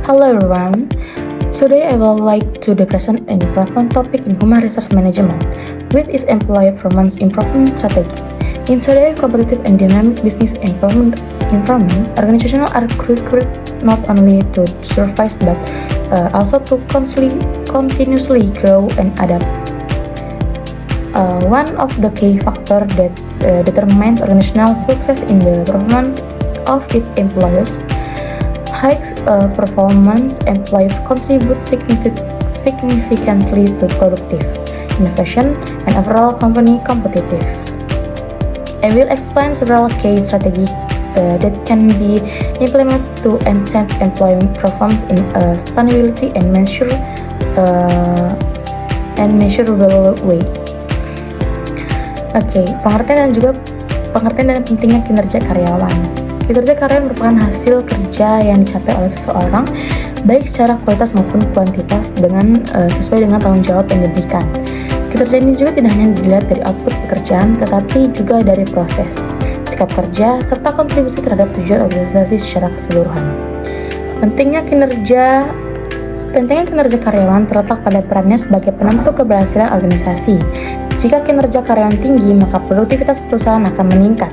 Hello everyone. Today I would like to present an important topic in human resource management, which is employee performance improvement strategy. In today's competitive and dynamic business environment, organizations are required not only to survive but also to continuously grow and adapt. One of the key factors that determines organizational success in the performance of its employees. High performance employees contribute significantly to productive, innovation, and overall company competitive. I will explain several key strategies that can be implemented to enhance employee performance in a sustainability and measurable way. Oke, pengertian dan pentingnya kinerja karyawan. Kinerja karyawan merupakan hasil kerja yang dicapai oleh seseorang, baik secara kualitas maupun kuantitas sesuai dengan tanggung jawab yang diberikan. Kinerja ini juga tidak hanya dilihat dari output pekerjaan, tetapi juga dari proses, sikap kerja, serta kontribusi terhadap tujuan organisasi secara keseluruhan. Pentingnya kinerja karyawan terletak pada perannya sebagai penentu keberhasilan organisasi. Jika kinerja karyawan tinggi, maka produktivitas perusahaan akan meningkat,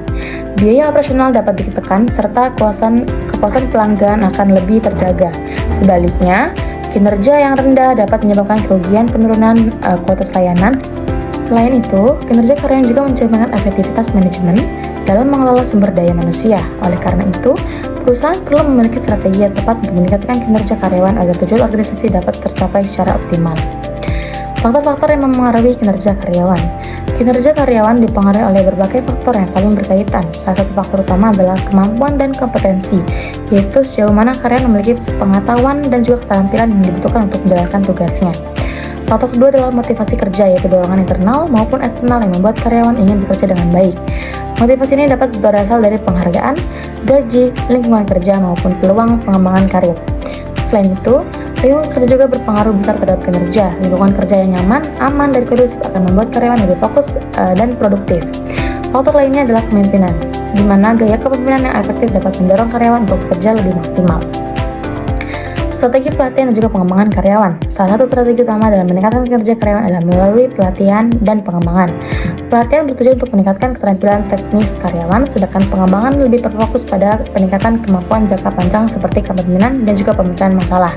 biaya operasional dapat ditekan, serta kepuasan pelanggan akan lebih terjaga. Sebaliknya, kinerja yang rendah dapat menyebabkan kerugian penurunan kualitas layanan. Selain itu, kinerja karyawan juga mencerminkan efektivitas manajemen dalam mengelola sumber daya manusia. Oleh karena itu, perusahaan perlu memiliki strategi yang tepat untuk meningkatkan kinerja karyawan agar tujuan organisasi dapat tercapai secara optimal. Faktor-faktor yang mempengaruhi kinerja karyawan. Kinerja karyawan dipengaruhi oleh berbagai faktor yang saling berkaitan. Salah satu faktor utama adalah kemampuan dan kompetensi, yaitu sejauh mana karyawan memiliki pengetahuan dan juga keterampilan yang dibutuhkan untuk menjalankan tugasnya. Faktor kedua adalah motivasi kerja, yaitu dorongan internal maupun eksternal yang membuat karyawan ingin bekerja dengan baik. Motivasi ini dapat berasal dari penghargaan, gaji, lingkungan kerja, maupun peluang pengembangan karir. Selain itu, lingkungan kerja juga berpengaruh besar terhadap kinerja. Lingkungan kerja yang nyaman, aman, dan kondusif akan membuat karyawan lebih fokus dan produktif. Faktor lainnya adalah kepemimpinan, di mana gaya kepemimpinan yang efektif dapat mendorong karyawan untuk bekerja lebih maksimal. Strategi pelatihan dan juga pengembangan karyawan. Salah satu strategi utama dalam meningkatkan kinerja karyawan adalah melalui pelatihan dan pengembangan. Pelatihan bertujuan untuk meningkatkan keterampilan teknis karyawan, sedangkan pengembangan lebih berfokus pada peningkatan kemampuan jangka panjang seperti kepemimpinan dan juga pemecahan masalah.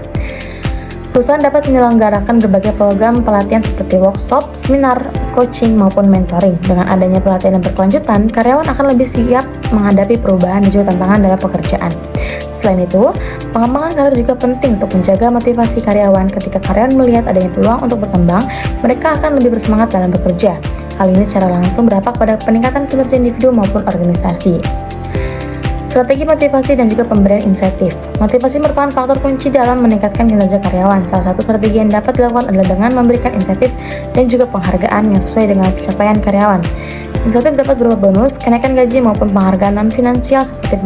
Perusahaan dapat menyelenggarakan berbagai program pelatihan seperti workshop, seminar, coaching, maupun mentoring. Dengan adanya pelatihan yang berkelanjutan, karyawan akan lebih siap menghadapi perubahan dan juga tantangan dalam pekerjaan. Selain itu, pengembangan karir juga penting untuk menjaga motivasi karyawan. Ketika karyawan melihat adanya peluang untuk berkembang, mereka akan lebih bersemangat dalam bekerja. Hal ini secara langsung berdampak pada peningkatan kinerja individu maupun organisasi. Strategi motivasi dan juga pemberian insentif. Motivasi merupakan faktor kunci dalam meningkatkan kinerja karyawan. Salah satu strategi yang dapat dilakukan adalah dengan memberikan insentif dan juga penghargaan yang sesuai dengan pencapaian karyawan. Insentif dapat berupa bonus, kenaikan gaji maupun penghargaan non-finansial seperti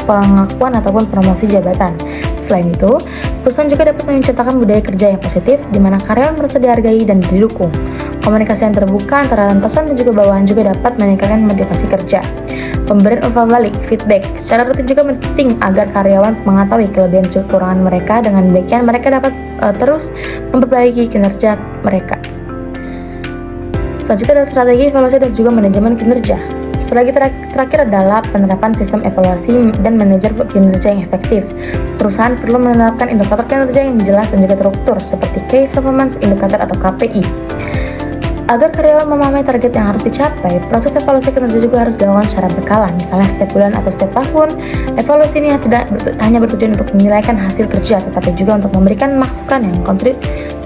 pengakuan ataupun promosi jabatan. Selain itu, perusahaan juga dapat menciptakan budaya kerja yang positif di mana karyawan merasa dihargai dan didukung. Komunikasi yang terbuka antara atasan dan juga bawahan juga dapat meningkatkan motivasi kerja. Pemberian umpan balik, feedback, secara rutin juga penting agar karyawan mengetahui kelebihan dan kekurangan mereka. Dengan demikian, mereka dapat terus memperbaiki kinerja mereka. Selanjutnya adalah strategi evaluasi dan juga manajemen kinerja. Strategi terakhir adalah penerapan sistem evaluasi dan manajer kinerja yang efektif. Perusahaan perlu menerapkan indikator kinerja yang jelas dan juga terukur seperti Key Performance Indicator atau KPI. Agar karyawan memahami target yang harus dicapai, proses evaluasi kinerja juga harus dilakukan secara berkala, misalnya setiap bulan atau setiap tahun. Evaluasi ini tidak hanya bertujuan untuk menilaikan hasil kerja, tetapi juga untuk memberikan masukan yang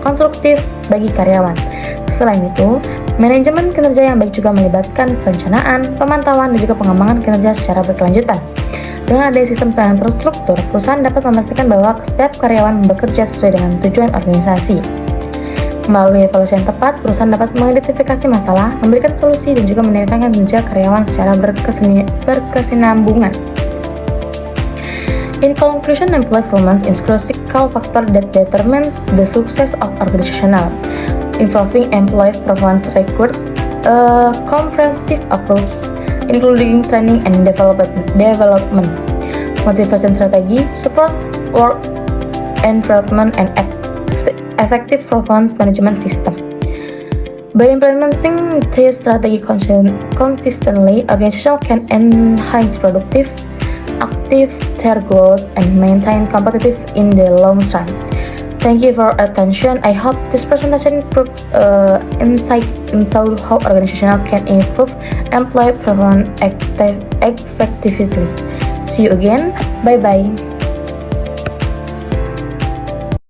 konstruktif bagi karyawan. Selain itu, manajemen kinerja yang baik juga melibatkan perencanaan, pemantauan, dan juga pengembangan kinerja secara berkelanjutan. Dengan adanya sistem yang terstruktur, perusahaan dapat memastikan bahwa setiap karyawan bekerja sesuai dengan tujuan organisasi. Melalui evaluasi yang tepat, perusahaan dapat mengidentifikasi masalah, memberikan solusi, dan juga meningkatkan kinerja karyawan secara berkesinambungan. In conclusion, employee performance is critical factor that determines the success of organizational. Improving employee performance requires a comprehensive approach, including training and development, motivation strategy, support work environment, and effective performance management system. By implementing this strategy consistently, organizations can enhance productive, active their growth, and maintain competitive in the long term. Thank you for attention. I hope this presentation provides insight into how organizations can improve employee performance effectively. See you again. Bye bye.